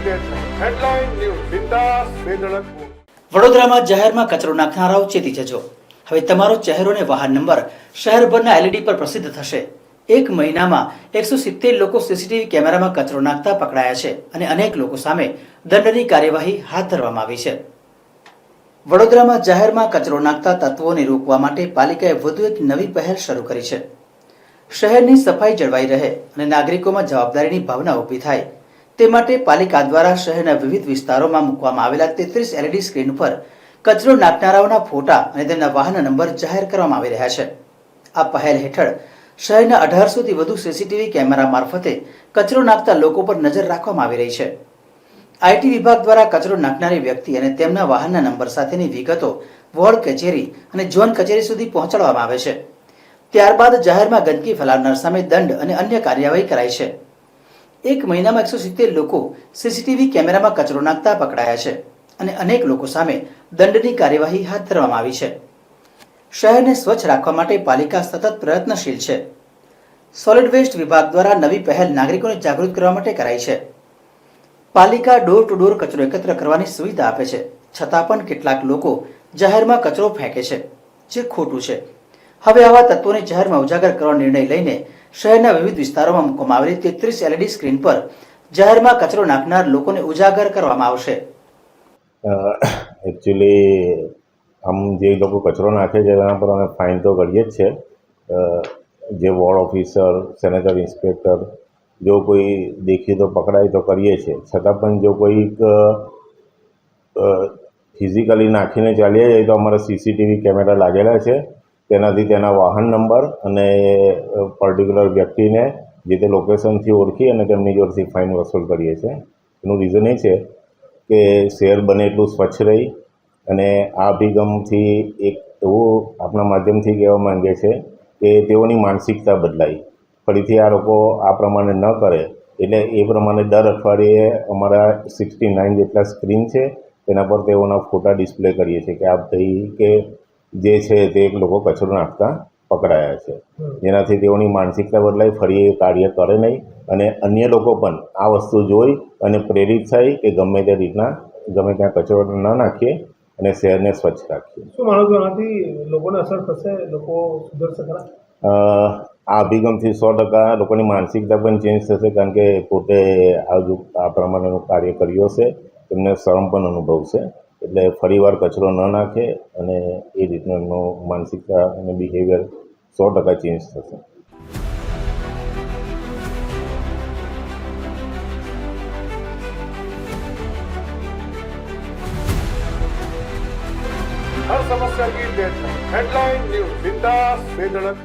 Headline news બિંદાસ બેધડક. વડોદરામાં જાહેરમાં કચરો નાખનારાઓ ચેતી જજો. હવે તમારો ચહેરો અને વાહન નંબર શહેરભરના LED પર પ્રસિદ્ધ થશે. એક મહિનામાં 170 લોકો સીસીટીવી કેમેરામાં કચરો નાખતા પકડાયા છે અને અનેક લોકો સામે દંડની કાર્યવાહી હાથ ધરવામાં આવી છે. વડોદરામાં જાહેરમાં કચરો નાખતા તત્વોને રોકવા માટે પાલિકાએ વધુ એક નવી પહેલ શરૂ કરી છે. શહેરની સફાઈ જળવાઈ રહે અને નાગરિકોમાં જવાબદારીની ભાવના ઊભી થાય તે માટે પાલિકા દ્વારા શહેરના વિવિધ વિસ્તારોમાં મૂકવામાં આવેલા 33 LED સ્ક્રીન પર કચરો નાખનારાઓના ફોટા અને તેમના વાહન નંબર જાહેર કરવામાં આવી રહ્યા છે. આ પહેલ હેઠળ શહેરના 1800થી વધુ સીસીટીવી કેમેરા મારફતે કચરો નાખતા લોકો પર નજર રાખવામાં આવી રહી છે. IT વિભાગ દ્વારા કચરો નાખનારી વ્યક્તિ અને તેમના વાહનના નંબર સાથેની વિગતો વોર્ડ કચેરી અને ઝોન કચેરી સુધી પહોંચાડવામાં આવે છે. ત્યારબાદ જાહેરમાં ગંદકી ફેલાવનાર સામે દંડ અને અન્ય કાર્યવાહી કરાય છે. એક મહિનામાં 170 લોકો સીસીટીવી કેમેરામાં કચરો નાખતા પકડાયા છે અને અનેક લોકો સામે દંડની કાર્યવાહી હાથ ધરવામાં આવી છે. શહેરને સ્વચ્છ રાખવા માટે પાલિકા સતત પ્રયત્નશીલ છે. સોલિડ વેસ્ટ વિભાગ દ્વારા નવી પહેલ નાગરિકોને જાગૃત કરવા માટે કરાઈ છે. પાલિકા ડોર ટુ ડોર કચરો એકત્ર કરવાની સુવિધા આપે છે, છતાં પણ કેટલાક લોકો જાહેરમાં કચરો ફેંકે છે, જે ખોટું છે. હવે આવા તત્વોને જાહેરમાં ઉજાગર કરવાનો નિર્ણય લઈને શહેરના વિવિધ વિસ્તારોમાં મૂકવામાં આવેલી 33 LED સ્ક્રીન પર જાહેરમાં કચરો નાખનાર લોકોને ઉજાગર કરવામાં આવશે. એકચ્યુઅલી આમ જે લોકો કચરો નાખે છે એના પર અમે ફાઇન તો કરીએ જ છે. જે વોર્ડ ઓફિસર, સેનેટરી ઇન્સ્પેક્ટર જો કોઈ દેખીએ તો પકડાય તો કરીએ છીએ. છતાં પણ જો કોઈક ફિઝિકલી નાખીને ચાલ્યા જાય તો અમારા CCTV કેમેરા લાગેલા છે. તેનાથી તેના વાહન નંબર અને પર્ટિક્યુલર વ્યક્તિને જે તે લોકેશનથી ઓળખી અને તેમની જોડેથી ફાઇન વસૂલ કરીએ છીએ. એનું રીઝન એ છે કે શહેર બને એટલું સ્વચ્છ રહી અને આ અભિગમથી એક એવું આપણા માધ્યમથી કહેવા માંગે છે કે તેઓની માનસિકતા બદલાય. ફરીથી આ લોકો આ પ્રમાણે ન કરે એટલે એ પ્રમાણે દર અઠવાડિયે અમારા 69 જેટલા સ્ક્રીન છે તેના પર તેઓના ફોટા ડિસ્પ્લે કરીએ છીએ કે આ ભાઈ કે જે છે તે લોકો કચરો નાખતા પકડાયા છે, જેનાથી તેઓની માનસિકતા બદલાય, ફરી એ કાર્ય કરે નહીં અને અન્ય લોકો પણ આ વસ્તુ જોઈ અને પ્રેરિત થાય કે ગમે તે રીતના ગમે ત્યાં કચરો ન નાખીએ અને શહેરને સ્વચ્છ રાખીએ. શું માનો છો, આનાથી લોકોને અસર થશે? લોકો સુધરશે ખરા? આ અભિગમથી 100% લોકોની માનસિકતા પણ ચેન્જ થશે, કારણ કે પોતે આ પ્રમાણેનું કાર્ય કર્યું હશે, તેમને શરમ પણ અનુભવશે. એટલે ફરીવાર કચરો ન નાખે અને એ રીતનું એમનું માનસિકતા અને બિહેવિયર 100% ચેન્જ થશે. हर समस्या की डेडलाइन. हेडलाइन न्यूज बिंदास बेधड़क.